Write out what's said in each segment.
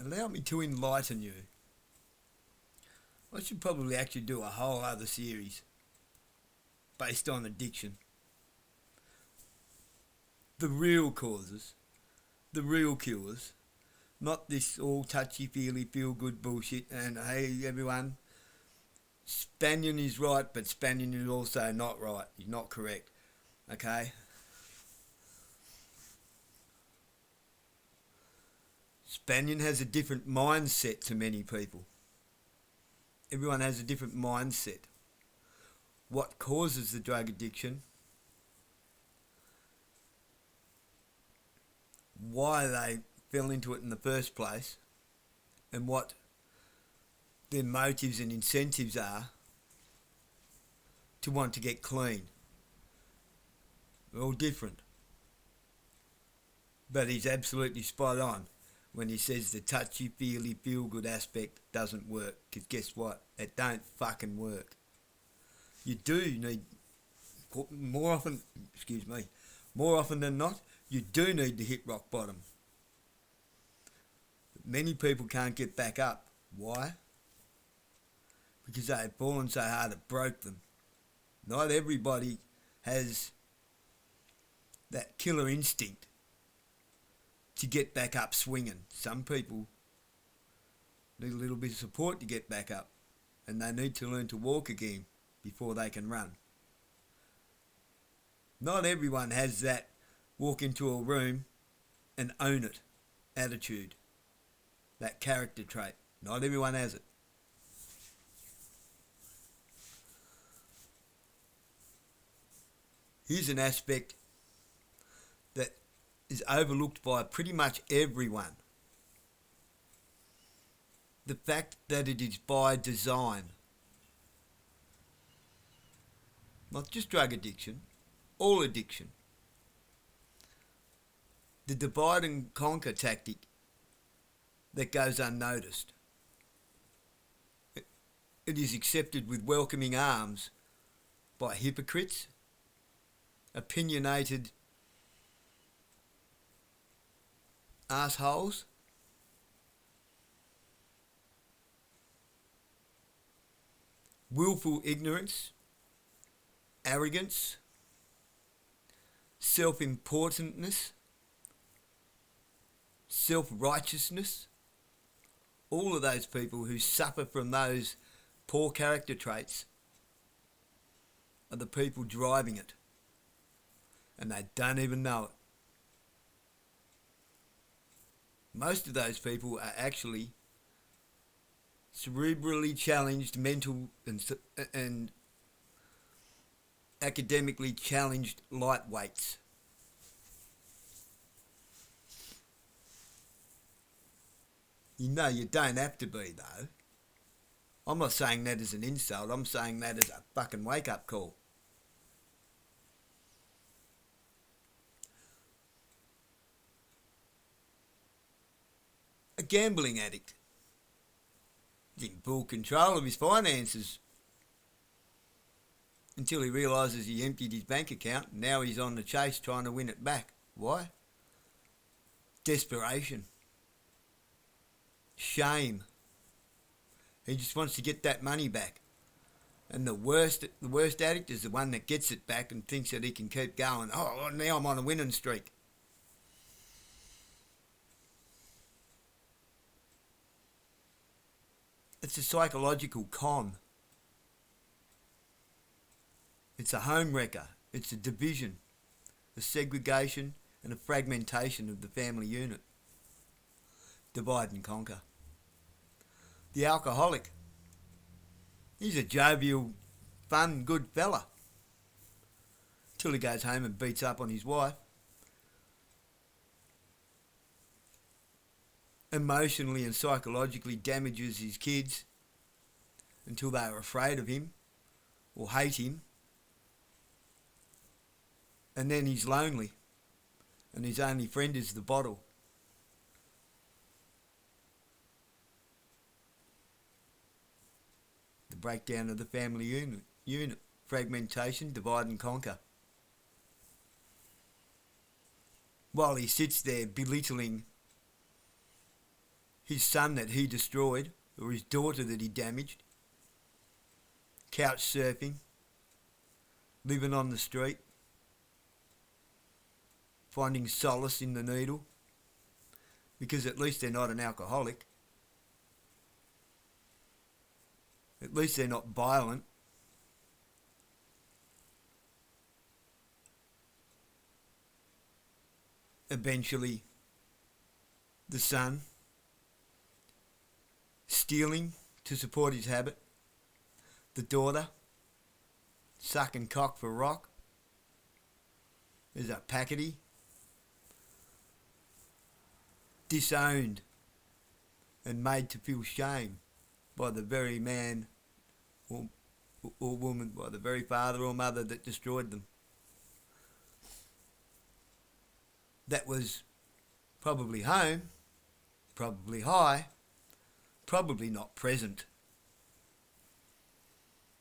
allow me to enlighten you. I should probably actually do a whole other series based on addiction. The real causes, the real cures, not this all touchy-feely, feel-good bullshit and hey everyone, Spanion is right, but Spanion is also not right. He's not correct. Okay? Spanion has a different mindset to many people. Everyone has a different mindset. What causes the drug addiction? Why they fell into it in the first place, and what their motives and incentives are to want to get clean. They're all different. But he's absolutely spot on when he says the touchy-feely, feel-good aspect doesn't work. Because guess what? It don't fucking work. You do need, more often than not, you do need to hit rock bottom. But many people can't get back up. Why? Because they had fallen so hard it broke them. Not everybody has that killer instinct to get back up swinging. Some people need a little bit of support to get back up, and they need to learn to walk again before they can run. Not everyone has that walk into a room and own it attitude, that character trait. Not everyone has it. Here's an aspect that is overlooked by pretty much everyone. The fact that it is by design. Not just drug addiction, all addiction. The divide and conquer tactic that goes unnoticed. It is accepted with welcoming arms by hypocrites, opinionated assholes, willful ignorance, arrogance, self-importantness, self-righteousness. All of those people who suffer from those poor character traits are the people driving it, and they don't even know it. Most of those people are actually cerebrally challenged, mental and academically challenged lightweights. You know you don't have to be, though. I'm not saying that as an insult, I'm saying that as a fucking wake-up call. A gambling addict is in full control of his finances until he realises he emptied his bank account and now he's on the chase trying to win it back. Why? Desperation. Shame. He just wants to get that money back. And the worst addict is the one that gets it back and thinks that he can keep going. Oh, now I'm on a winning streak. It's a psychological con. It's a home wrecker. It's a division, a segregation and a fragmentation of the family unit. Divide and conquer. The alcoholic. He's a jovial, fun, good fella. Till he goes home and beats up on his wife. Emotionally and psychologically damages his kids until they are afraid of him or hate him. And then he's lonely and his only friend is the bottle. The breakdown of the family unit, fragmentation, divide and conquer. While he sits there belittling his son that he destroyed, or his daughter that he damaged, couch surfing, living on the street, finding solace in the needle, because at least they're not an alcoholic. At least they're not violent. Eventually, the son stealing to support his habit, the daughter sucking cock for rock. There's a packety. Disowned and made to feel shame by the very man or woman, by the very father or mother that destroyed them. That was probably home, probably high, probably not present.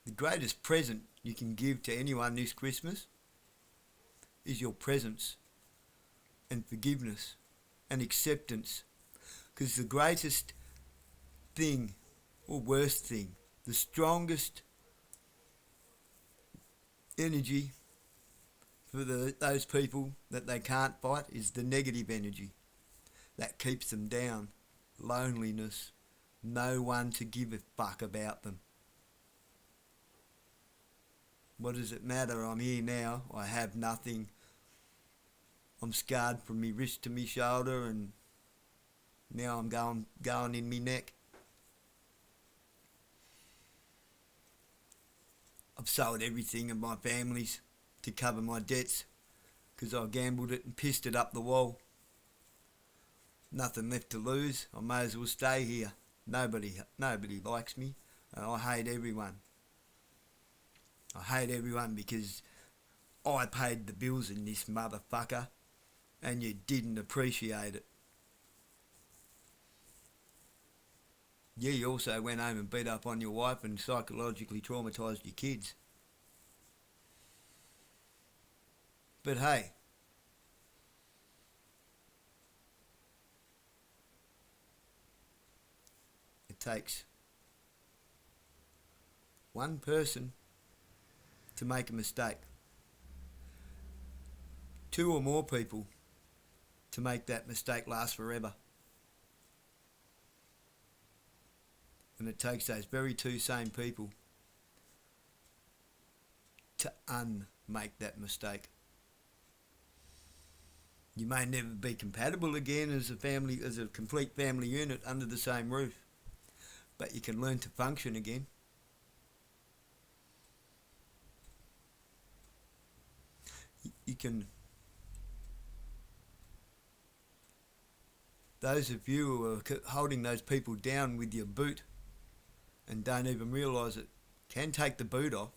The greatest present you can give to anyone this Christmas is your presence and forgiveness and acceptance. Because the greatest thing, or worst thing, the strongest energy for those people that they can't fight is the negative energy. That keeps them down. Loneliness. No one to give a fuck about them. What does it matter? I'm here now. I have nothing. I'm scarred from me wrist to me shoulder, and now I'm going in me neck. I've sold everything of my family's to cover my debts because I gambled it and pissed it up the wall. Nothing left to lose. I may as well stay here. Nobody likes me, and I hate everyone. I hate everyone because I paid the bills in this motherfucker, and you didn't appreciate it. Yeah, you also went home and beat up on your wife and psychologically traumatised your kids. But hey, it takes one person to make a mistake. Two or more people to make that mistake last forever. And it takes those very two same people to unmake that mistake. You may never be compatible again as a family, as a complete family unit under the same roof, but you can learn to function again. You can. Those of you who are holding those people down with your boot and don't even realise it, can take the boot off.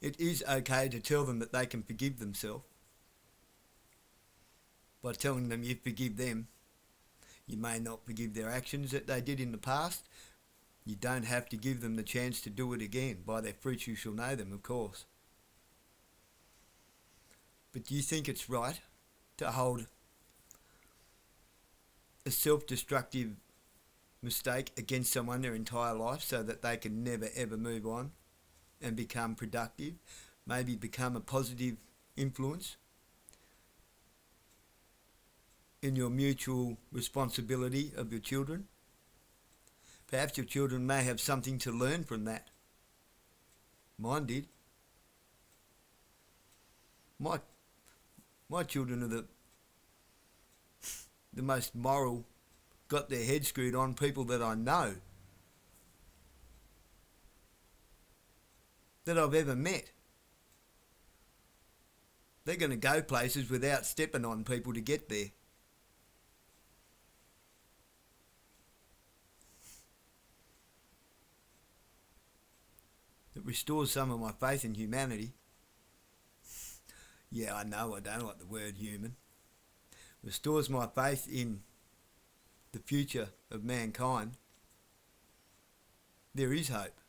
It is okay to tell them that they can forgive themselves. By telling them you forgive them, you may not forgive their actions that they did in the past. You don't have to give them the chance to do it again. By their fruits you shall know them, of course. But do you think it's right to hold a self-destructive mistake against someone their entire life so that they can never ever move on and become productive, maybe become a positive influence in your mutual responsibility of your children? Perhaps your children may have something to learn from that. Mine did. My children are the most moral, got their head screwed on people that I know, that I've ever met. They're going to go places without stepping on people to get there. It restores some of my faith in humanity. Yeah, I know I don't like the word human. Restores my faith in the future of mankind. There is hope.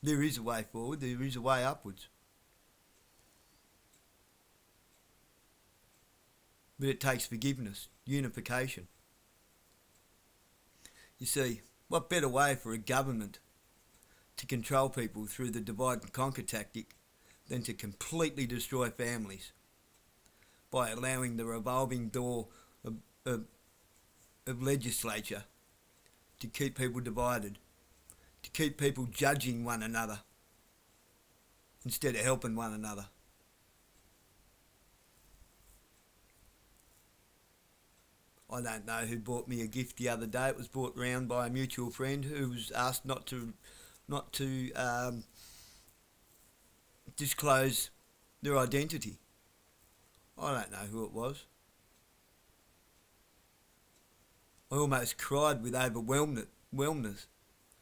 There is a way forward. There is a way upwards. But it takes forgiveness, unification. You see, what better way for a government to control people through the divide and conquer tactic than to completely destroy families by allowing the revolving door of, of, of legislature to keep people divided, to keep people judging one another instead of helping one another. I don't know who bought me a gift the other day. It was brought round by a mutual friend who was asked not to disclose their identity. I don't know who it was. I almost cried with overwhelmness.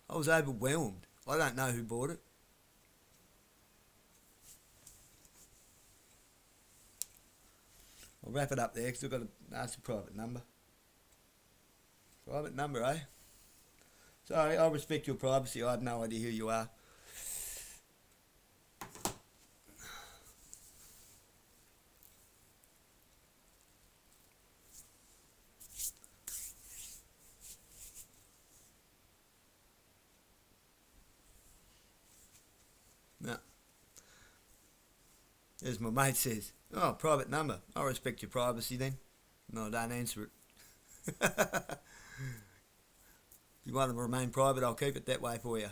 I was overwhelmed. I don't know who bought it. I'll wrap it up there because I've got to ask a private number. Private number, eh? Sorry, I respect your privacy. I have no idea who you are. No. As my mate says, oh, private number. I respect your privacy then. No, I don't answer it. If you want to remain private, I'll keep it that way for you.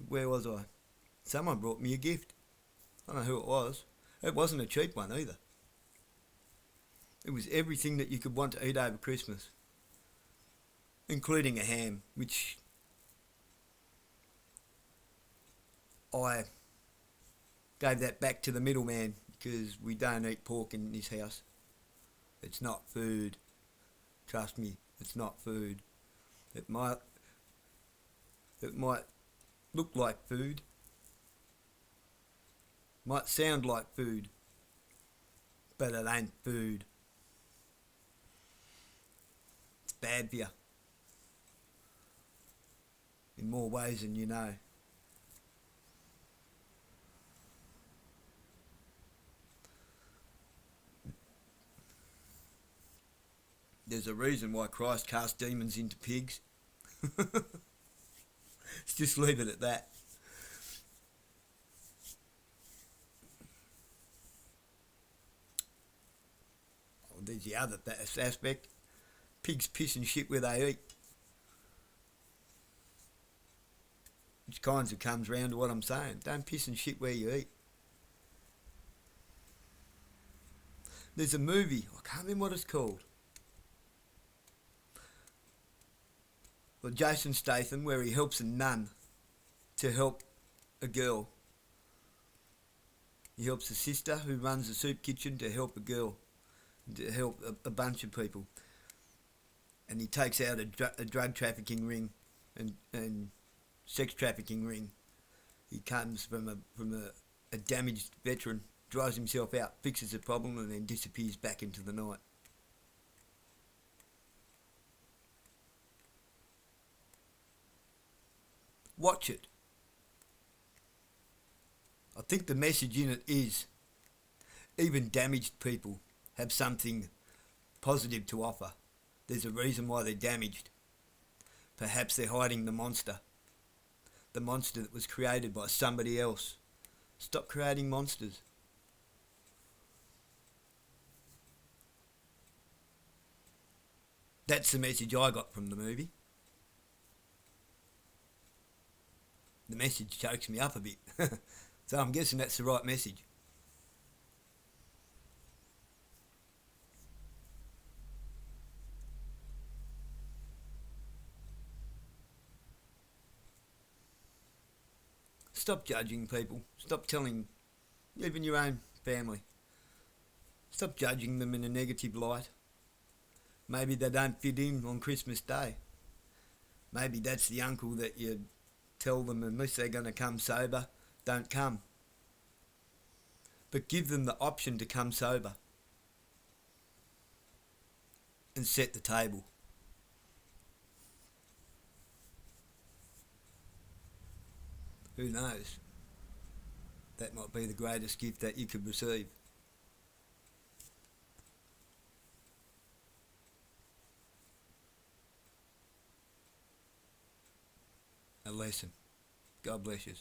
Where was I? Someone brought me a gift. I don't know who it was. It wasn't a cheap one either. It was everything that you could want to eat over Christmas, including a ham, which I gave that back to the middleman because we don't eat pork in this house. It's not food. Trust me, it's not food. It might look like food. Might sound like food. But it ain't food. It's bad for you. In more ways than you know. There's a reason why Christ cast demons into pigs. Let's just leave it at that. Oh, there's the other aspect. Pigs piss and shit where they eat. Which kinds of comes round to what I'm saying. Don't piss and shit where you eat. There's a movie, I can't remember what it's called. Well, Jason Statham, where he helps a nun to help a girl. He helps a sister who runs a soup kitchen to help a girl, to help a bunch of people. And he takes out a drug trafficking ring and sex trafficking ring. He comes from a damaged veteran, drives himself out, fixes the problem, and then disappears back into the night. Watch it. I think the message in it is even damaged people have something positive to offer. There's a reason why they're damaged. Perhaps they're hiding the monster that was created by somebody else. Stop creating monsters. That's the message I got from the movie. The message chokes me up a bit. So I'm guessing that's the right message. Stop judging people. Stop telling even your own family. Stop judging them in a negative light. Maybe they don't fit in on Christmas Day. Maybe that's the uncle that you tell them unless they're going to come sober, don't come. But give them the option to come sober and set the table. Who knows? That might be the greatest gift that you could receive. A lesson. God bless you.